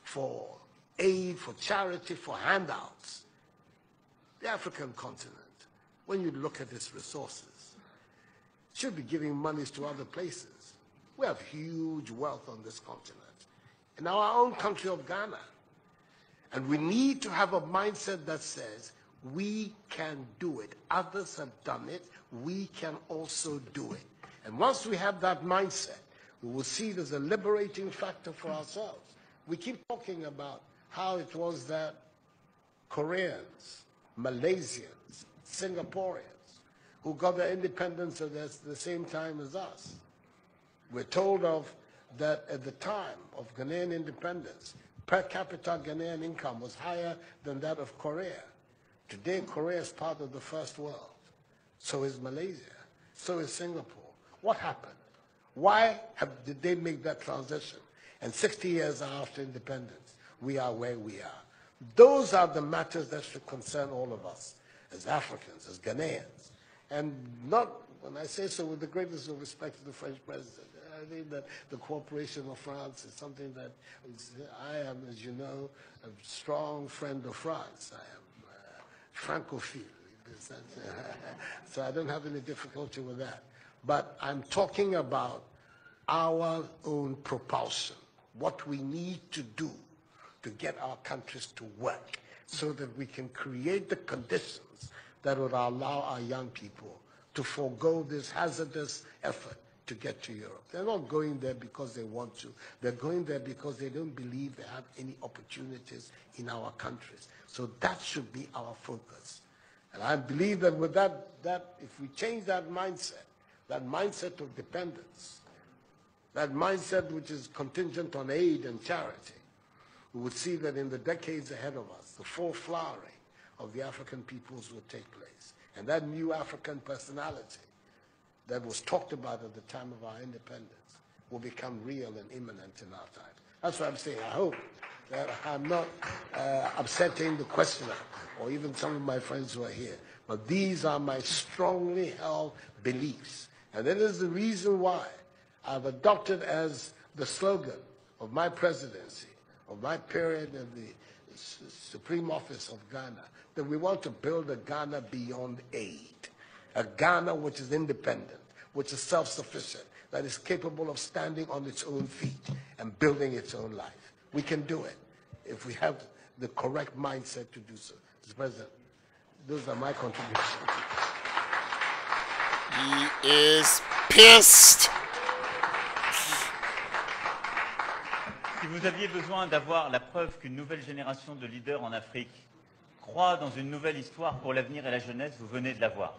for aid, for charity, for handouts. The African continent, when you look at its resources, should be giving monies to other places. We have huge wealth on this continent, in our own country of Ghana. And we need to have a mindset that says, we can do it. Others have done it. We can also do it. And once we have that mindset, we will see it as a liberating factor for ourselves. We keep talking about how it was that Koreans, Malaysians, Singaporeans, who got their independence at the same time as us. We're told of that at the time of Ghanaian independence, per capita Ghanaian income was higher than that of Korea. Today, Korea is part of the first world. So is Malaysia. So is Singapore. What happened? Why did they make that transition? And 60 years after independence, we are where we are. Those are the matters that should concern all of us as Africans, as Ghanaians. And not, when I say so with the greatest of respect to the French president, I think that the cooperation of France is something that I am, as you know, a strong friend of France. I am Francophile, so I don't have any difficulty with that. But I'm talking about our own propulsion, what we need to do to get our countries to work so that we can create the conditions that would allow our young people to forego this hazardous effort to get to Europe. They're not going there because they want to. They're going there because they don't believe they have any opportunities in our countries. So that should be our focus. And I believe that with that if we change that mindset of dependence, that mindset which is contingent on aid and charity, we would see that in the decades ahead of us, the full flowering of the African peoples will take place. And that new African personality that was talked about at the time of our independence will become real and imminent in our time. That's what I'm saying. I hope that I'm not upsetting the questioner or even some of my friends who are here. But these are my strongly held beliefs. And that is the reason why I've adopted as the slogan of my presidency, of my period in the Supreme Office of Ghana, that we want to build a Ghana beyond aid. A Ghana which is independent, which is self-sufficient, that is capable of standing on its own feet and building its own life. We can do it if we have the correct mindset to do so. Mr. President, those are my contributions. He is pissed. Si vous aviez besoin d'avoir la preuve qu'une nouvelle génération de leaders en Afrique croit dans une nouvelle histoire pour l'avenir et la jeunesse, vous venez de l'avoir.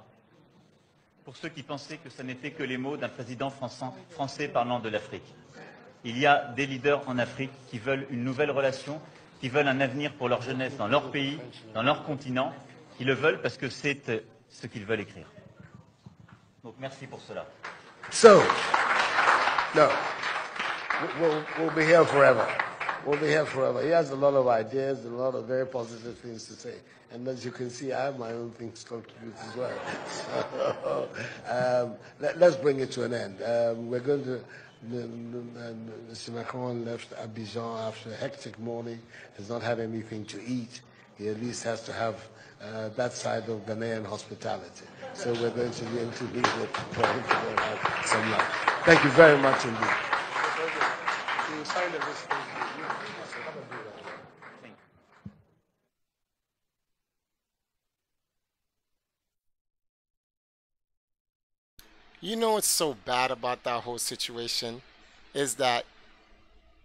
Pour ceux qui pensaient que ce n'était que les mots d'un président français parlant de l'Afrique. Il y a des leaders en Afrique qui veulent une nouvelle relation, qui veulent un avenir pour leur jeunesse dans leur pays, dans leur continent, qui le veulent parce que c'est ce qu'ils veulent écrire. Donc merci pour cela. So, no, we'll be here forever. We'll be here forever. He has a lot of ideas and a lot of very positive things to say. And as you can see, I have my own things to contribute as well. So, let's bring it to an end. We're going to, Mr. Macron left Abidjan after a hectic morning, has not had anything to eat. He at least has to have that side of Ghanaian hospitality. So we're going to be able to leave it for him to go have some lunch. Thank you very much indeed. You know what's so bad about that whole situation is that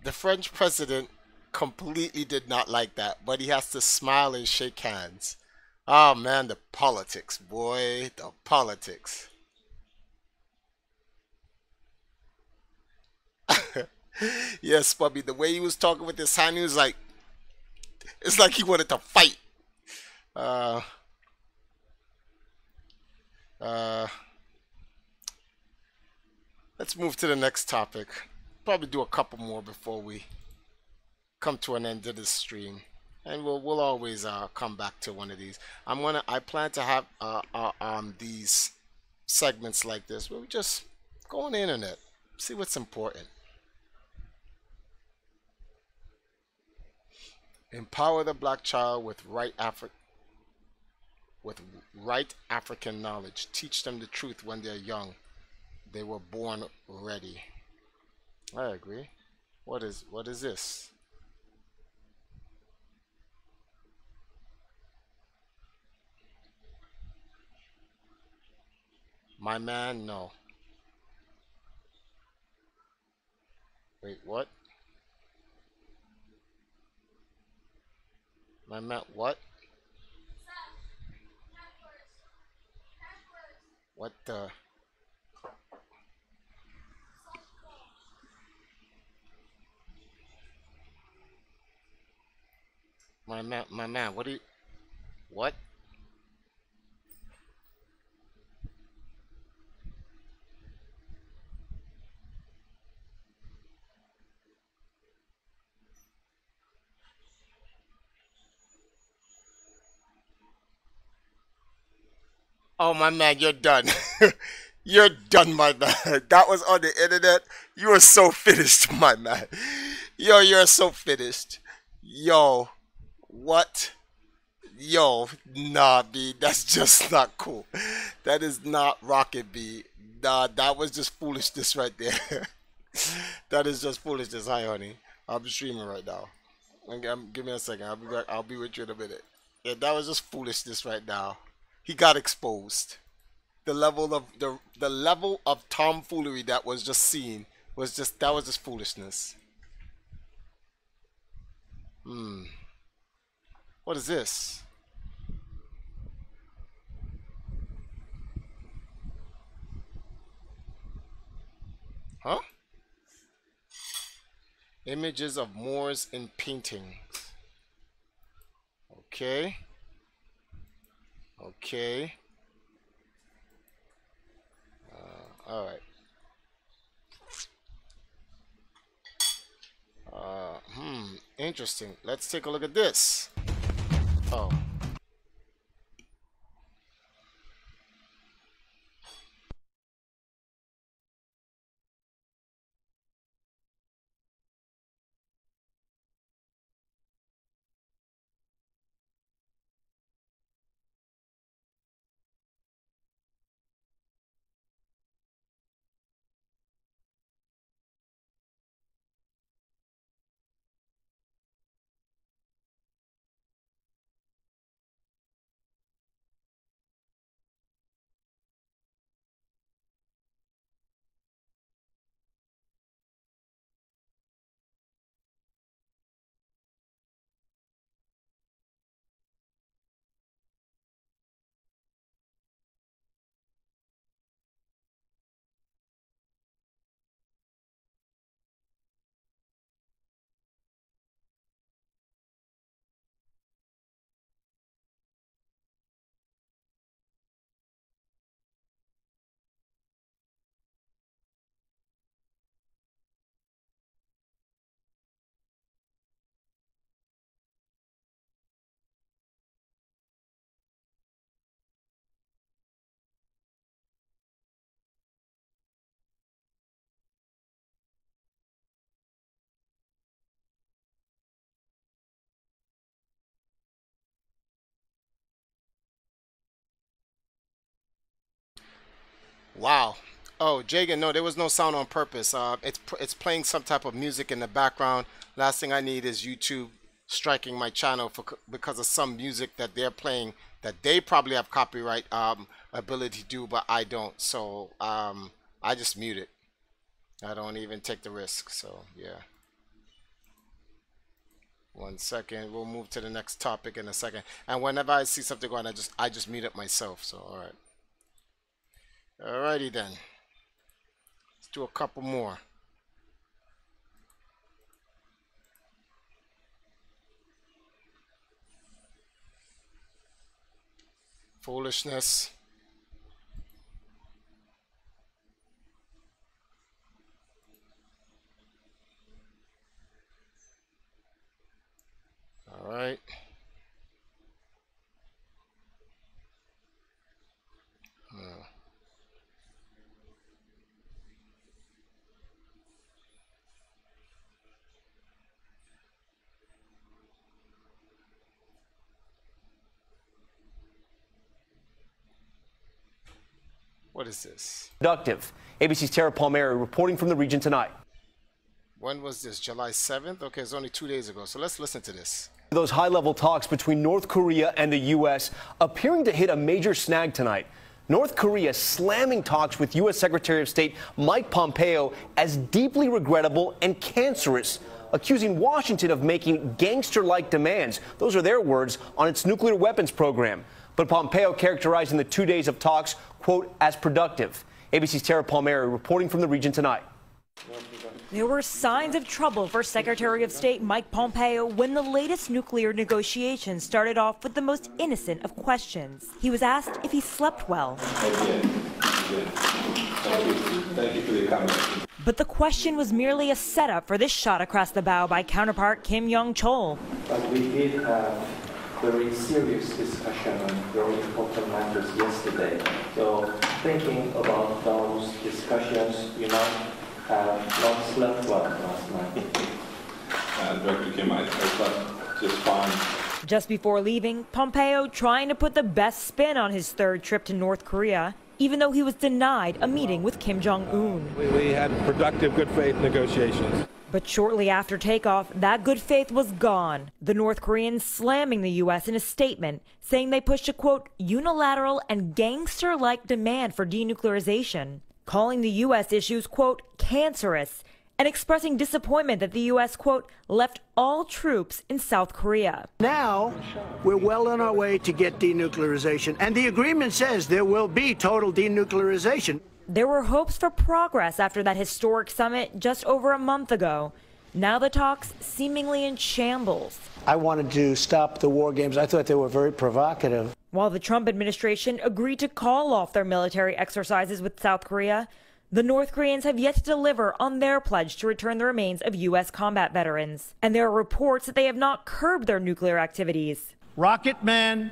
the French president completely did not like that, but he has to smile and shake hands. Oh man, the politics, boy, the politics. Yes, Bubby, the way he was talking with his hand, he was like, It's like he wanted to fight. Let's move to the next topic. Probably do a couple more before we come to an end of this stream, and we'll always come back to one of these. I plan to have these segments like this where we just go on the internet, see what's important. Empower the black child with right African knowledge. Teach them the truth when they're young. They were born ready. I agree. What is this? My man, no. Wait, what? My man, what? What the? My man, what do you? What? Oh, my man, you're done. You're done, my man. That was on the internet. You are so finished, my man. Yo, you're so finished. Yo, what? Yo, nah, B, that's just not cool. That is not Rocket, B. Nah, that was just foolishness right there. That is just foolishness. Hi, honey. I'm streaming right now. Give me a second. I'll be back. I'll be with you in a minute. Yeah, that was just foolishness right now. He got exposed. The level of tomfoolery that was just seen was just foolishness. What is this? Huh? Images of Moors in paintings. Okay. Okay. All right. Interesting. Let's take a look at this. Oh. Wow. Oh, Jagan, no, there was no sound on purpose. It's playing some type of music in the background. Last thing I need is YouTube striking my channel because of some music that they're playing that they probably have copyright ability to do, but I don't. So I just mute it. I don't even take the risk. So yeah. 1 second. We'll move to the next topic in a second. And whenever I see something going, I just mute it myself. So all right. Alrighty then. Let's do a couple more. Foolishness. All right. What is this? Productive. ABC's Tara Palmieri reporting from the region tonight. When was this? July 7th? Okay, it's only 2 days ago. So let's listen to this. Those high-level talks between North Korea and the U.S. appearing to hit a major snag tonight. North Korea slamming talks with U.S. Secretary of State Mike Pompeo as deeply regrettable and cancerous, accusing Washington of making gangster-like demands, those are their words, on its nuclear weapons program. But Pompeo characterizing the 2 days of talks, quote, as productive. ABC's Tara Palmieri reporting from the region tonight. There were signs of trouble for Secretary of State Mike Pompeo when the latest nuclear negotiations started off with the most innocent of questions. He was asked if he slept well. Thank you for the comment. But the question was merely a setup for this shot across the bow by counterpart Kim Yong-chol. But we did have very serious discussion on very important matters yesterday. So thinking about those discussions, you might have not slept well last night. Director Kim, I slept just fine. Just before leaving, Pompeo trying to put the best spin on his third trip to North Korea, even though he was denied a meeting with Kim Jong-un. We had productive, good faith negotiations. But shortly after takeoff, that good faith was gone. The North Koreans slamming the U.S. in a statement, saying they pushed a, quote, unilateral and gangster-like demand for denuclearization, calling the U.S. issues, quote, cancerous, and expressing disappointment that the U.S., quote, left all troops in South Korea. Now, we're well on our way to get denuclearization, and the agreement says there will be total denuclearization. There were hopes for progress after that historic summit just over a month ago. Now the talks seemingly in shambles. I wanted to stop the war games. I thought they were very provocative. While the Trump administration agreed to call off their military exercises with South Korea, the North Koreans have yet to deliver on their pledge to return the remains of U.S. combat veterans. And there are reports that they have not curbed their nuclear activities. Rocket Man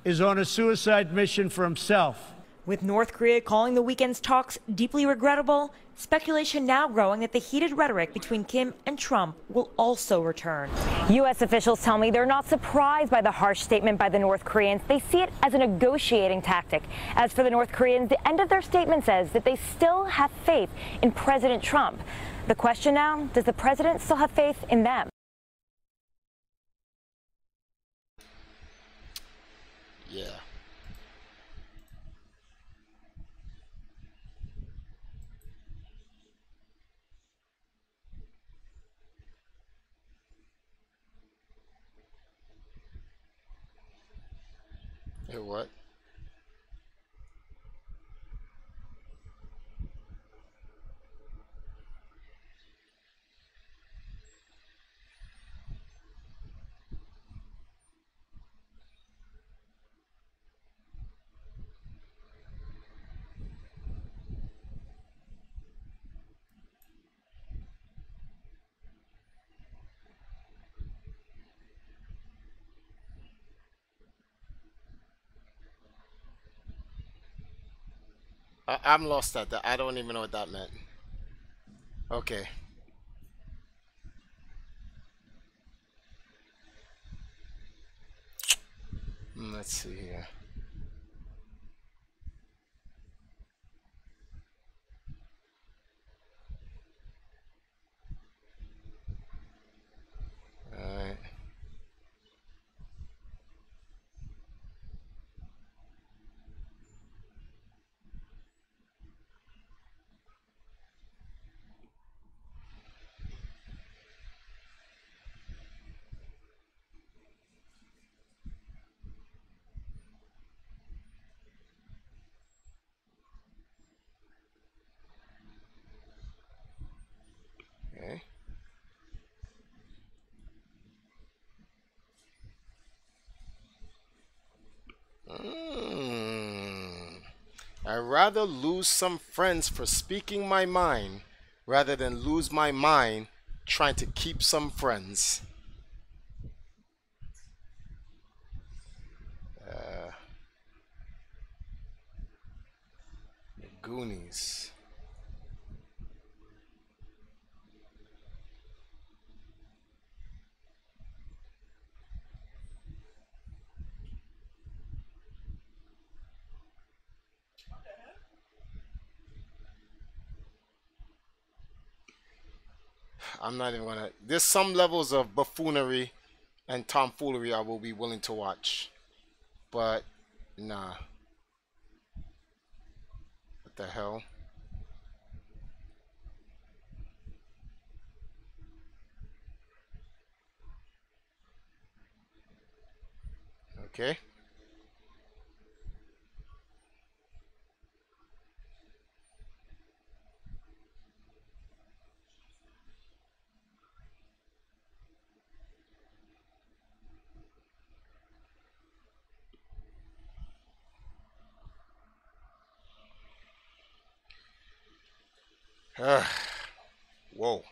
is on a suicide mission for himself. With North Korea calling the weekend's talks deeply regrettable, speculation now growing that the heated rhetoric between Kim and Trump will also return. U.S. officials tell me they're not surprised by the harsh statement by the North Koreans. They see it as a negotiating tactic. As for the North Koreans, the end of their statement says that they still have faith in President Trump. The question now, does the president still have faith in them? Yeah. Hey, what? I'm lost at that. I don't even know what that meant. Okay. Let's see here. All right. rather lose some friends for speaking my mind rather than lose my mind trying to keep some friends. The Goonies. I'm not even gonna. There's some levels of buffoonery and tomfoolery I will be willing to watch, but nah. What the hell? Okay. Whoa.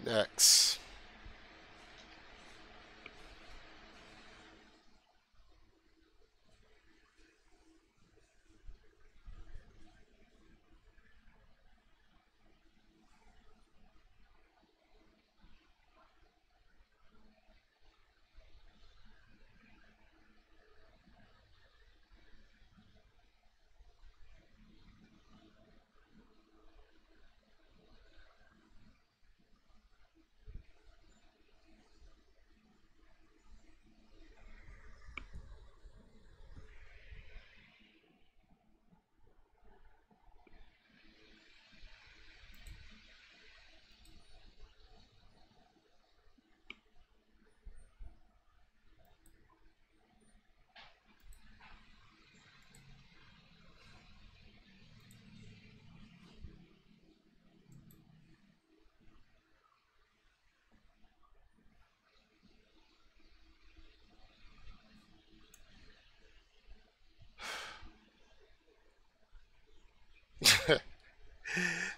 Next.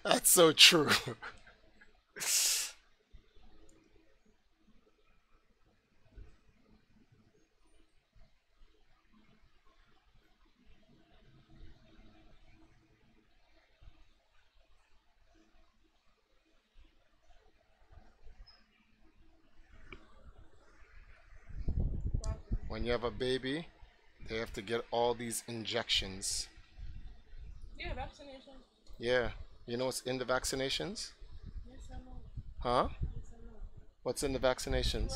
That's so true. When you have a baby, they have to get all these injections. Yeah, vaccination. Yeah. You know what's in the vaccinations? Yes, I know. Huh? Yes, I know. What's in the vaccinations?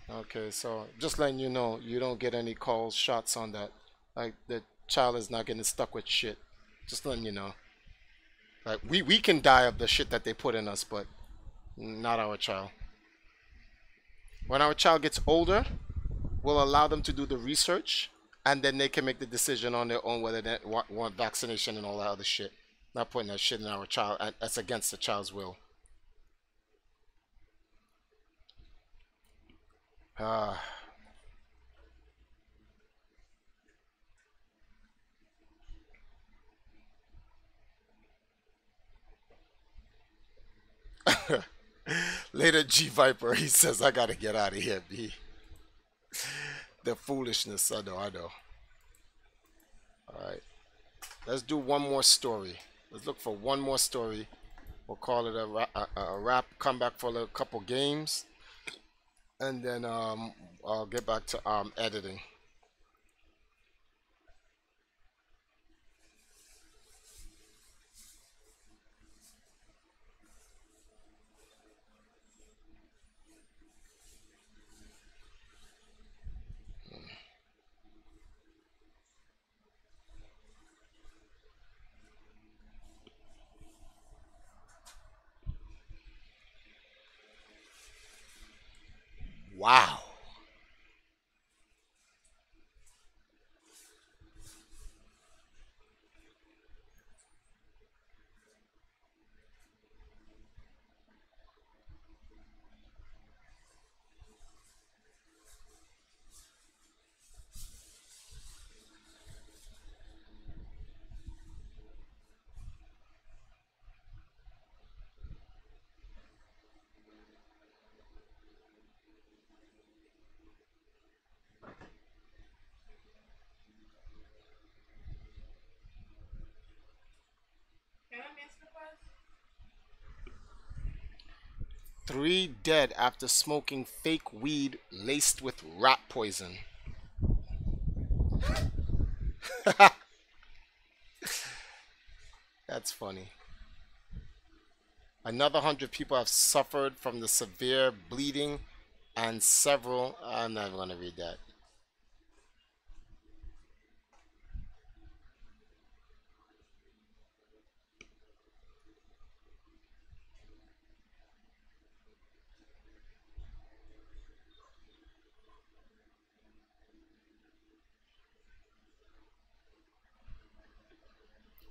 Okay, so just letting you know, you don't get any calls, shots on that. Like, the child is not getting stuck with shit. Just letting you know. Like, we can die of the shit that they put in us, but not our child. When our child gets older, we'll allow them to do the research, and then they can make the decision on their own whether they want vaccination and all that other shit. Not putting that shit in our child. That's against the child's will. Later, G Viper, he says, I gotta get out of here, B. The foolishness, I know. Alright. Let's do one more story. Let's look for one more story. We'll call it a wrap. Come back for a couple games. And then I'll get back to editing. Wow. Three dead after smoking fake weed laced with rat poison. That's funny. Another 100 people have suffered from the severe bleeding, and several... I'm not going to read that.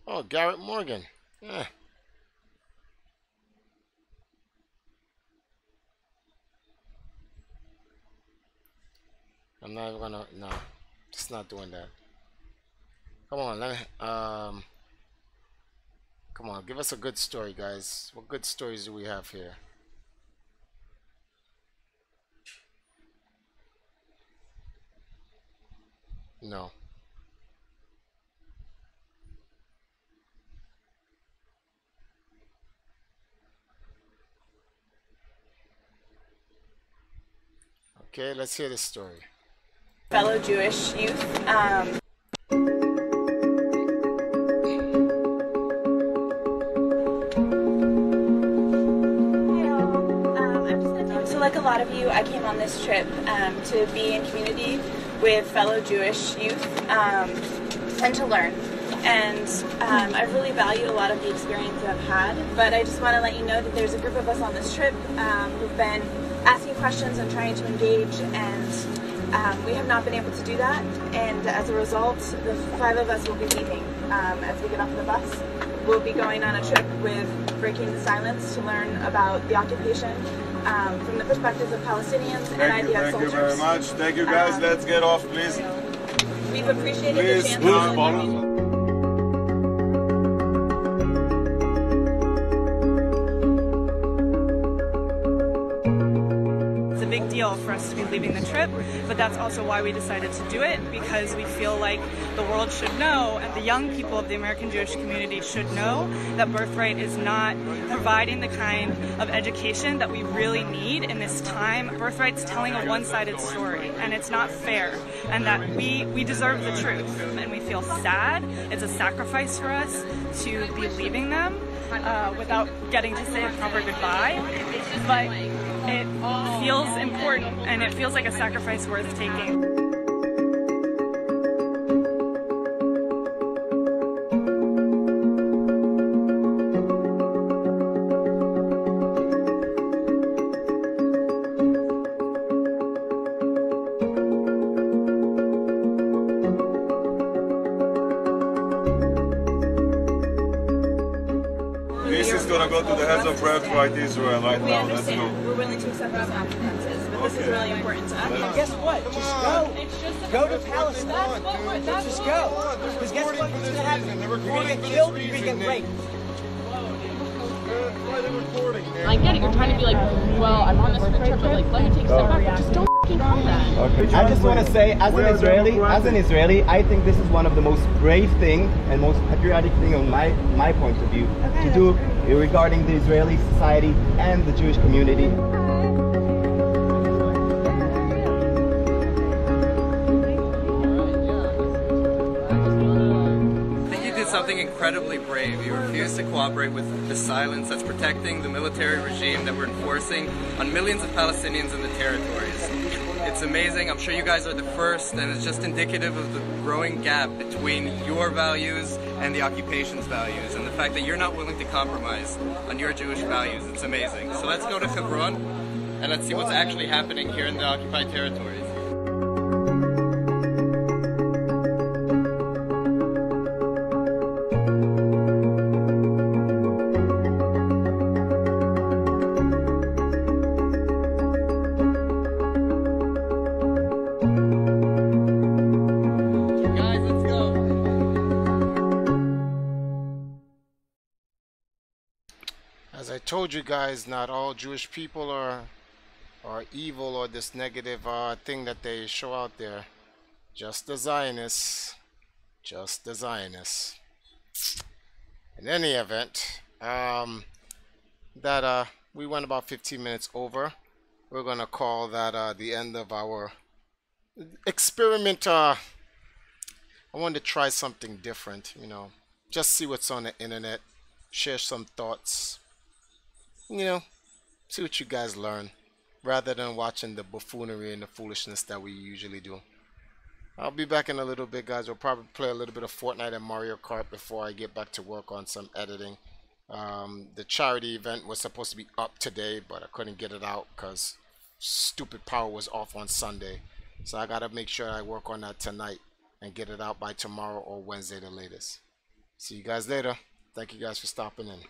Oh, Garrett Morgan. Yeah. I'm not even gonna, no, just not doing that. Come on, let me, come on, give us a good story, guys. What good stories do we have here? No. Okay, let's hear the story. Fellow Jewish youth. So like a lot of you, I came on this trip to be in community with fellow Jewish youth and to learn. And I've really valued a lot of the experience that I've had, but I just want to let you know that there's a group of us on this trip who've been asking questions and trying to engage, and we have not been able to do that, and as a result, the 5 of us will be leaving as we get off the bus. We'll be going on a trip with Breaking the Silence to learn about the occupation from the perspectives of Palestinians and IDF soldiers. Thank you very much. Thank you guys. Let's get off, please. We've appreciated the chance. For us to be leaving the trip, but that's also why we decided to do it, because we feel like the world should know, and the young people of the American Jewish community should know, that Birthright is not providing the kind of education that we really need in this time. Birthright's telling a one-sided story, and it's not fair, and that we deserve the truth, and we feel sad. It's a sacrifice for us to be leaving them without getting to say a proper goodbye, but it feels important, and it feels like a sacrifice worth taking. This is going to go to the heads of Birthright Israel right We now. Let's go. understand. We're willing to accept those consequences, but this is really important to us. And guess what? Just go. Go to Palestine. Just go. Because guess what's going to happen? You're going to get killed, you're going to get raped. I get it. You're trying to be like, well, I'm on this trip, but like, let me take a step back. Just don't f***ing call that. Okay. I just want to say, as an Israeli, I think this is one of the most brave thing and most patriotic thing on my point of view to do regarding the Israeli society and the Jewish community. Something incredibly brave. You refuse to cooperate with the silence that's protecting the military regime that we're enforcing on millions of Palestinians in the territories. It's amazing. I'm sure you guys are the first, and it's just indicative of the growing gap between your values and the occupation's values, and the fact that you're not willing to compromise on your Jewish values. It's amazing. So let's go to Hebron and let's see what's actually happening here in the occupied territories. As I told you guys, not all Jewish people are evil or this negative thing that they show out there. Just the Zionists. Just the Zionists. In any event, we went about 15 minutes over. We're gonna call that the end of our experiment. I wanted to try something different, you know, just see what's on the internet, share some thoughts. You know, see what you guys learn, rather than watching the buffoonery and the foolishness that we usually do. I'll be back in a little bit, guys. We'll probably play a little bit of Fortnite and Mario Kart before I get back to work on some editing. The charity event was supposed to be up today, but I couldn't get it out because stupid power was off on Sunday. So I gotta make sure I work on that tonight and get it out by tomorrow or Wednesday the latest. See you guys later. Thank you guys for stopping in.